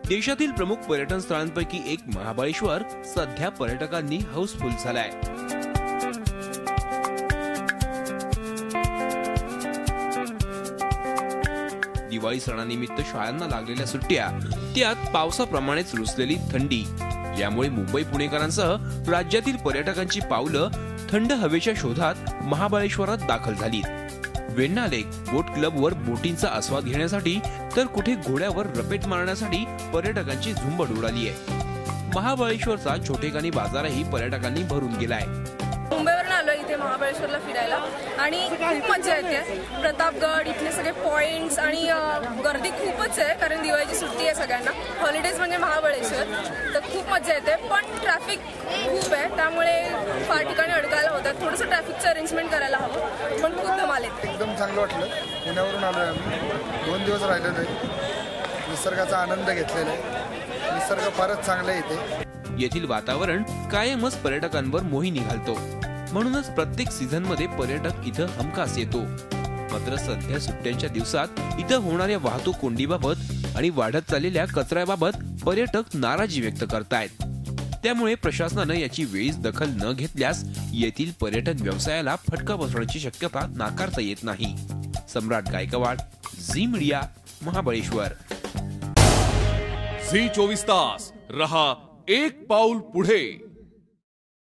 देशातील प्रमुख पर्यटन स्थळांपैकी एक महाबळेश्वर सध्या पर्यटकांनी हाऊसफुल झालाय। दिवाळी सणानिमित्त शाळांना लागलेल्या सुट्ट्या, त्यात पावसाप्रमाणेच रुसलेली थंडी यामुळे मुंबई पुणेकरांसह राज्यातील पर्यटकांची पावलं थंड हवेच्या शोधात महाबळेश्वरात दाखल झाली। वेण्णा लेक बोट क्लबवर बोटींचा आस्वाद घेण्यासाठी तर कुठे घोड्यावर रपेट मारण्यासाठी पर्यटकांची झुंबड उडाली आहे। महाबळेश्वरचा छोटेखानी बाजारही पर्यटकांनी भरून गेलाय। मुंबईवरून आलो इथे महाबळेश्वरला फिरायला आणि खूप मजा येते। प्रतापगड इथले सगळे पॉइंट्स आणि गर्दी खूपच आहे, कारण दिवाळीची सुट्टी आहे सगळ्यांना। हॉलिडेज म्हणजे महाबळेश्वर, तर खूप मजा येते। पण ट्रॅफिक खूप आहे, त्यामुळे फार ठिकाणी अडकायला होतात। थोडंसं ट्रॅफिकचं अरेंजमेंट करायला हवं, पण खूप धमाल येते। एकदम चांगलं वाटलं। पुण्यावरून आलोय आम्ही, 2 दिवस राहिलेलो आहे। निसर्गाचा आनंद घेतलेला आहे। निसर्ग फारच चांगला आहे इथे। येथील वातावरण कायमच पर्यटकांवर मोहिनी घालतो, म्हणूनच प्रत्येक सीझन मध्ये पर्यटक इथं हमखास येतो। मात्र सध्या सुट्ट्यांच्या दिवसात इथं होणाऱ्या वाहतूक कोंडीबाबत आणि वाढत चाललेल्या कचऱ्याबाबत पर्यटक नाराजी व्यक्त करतायत। त्यामुळे प्रशासनानं याची वेळीच दखल न घेतल्यास येथील पर्यटन व्यवसायाला फटका बसण्याची शक्यता नाकारता येत नाही। सम्राट गायकवाड, झी मीडिया, महाबळेश्वर। झी 24 तास रहा एक पाऊल पुढे।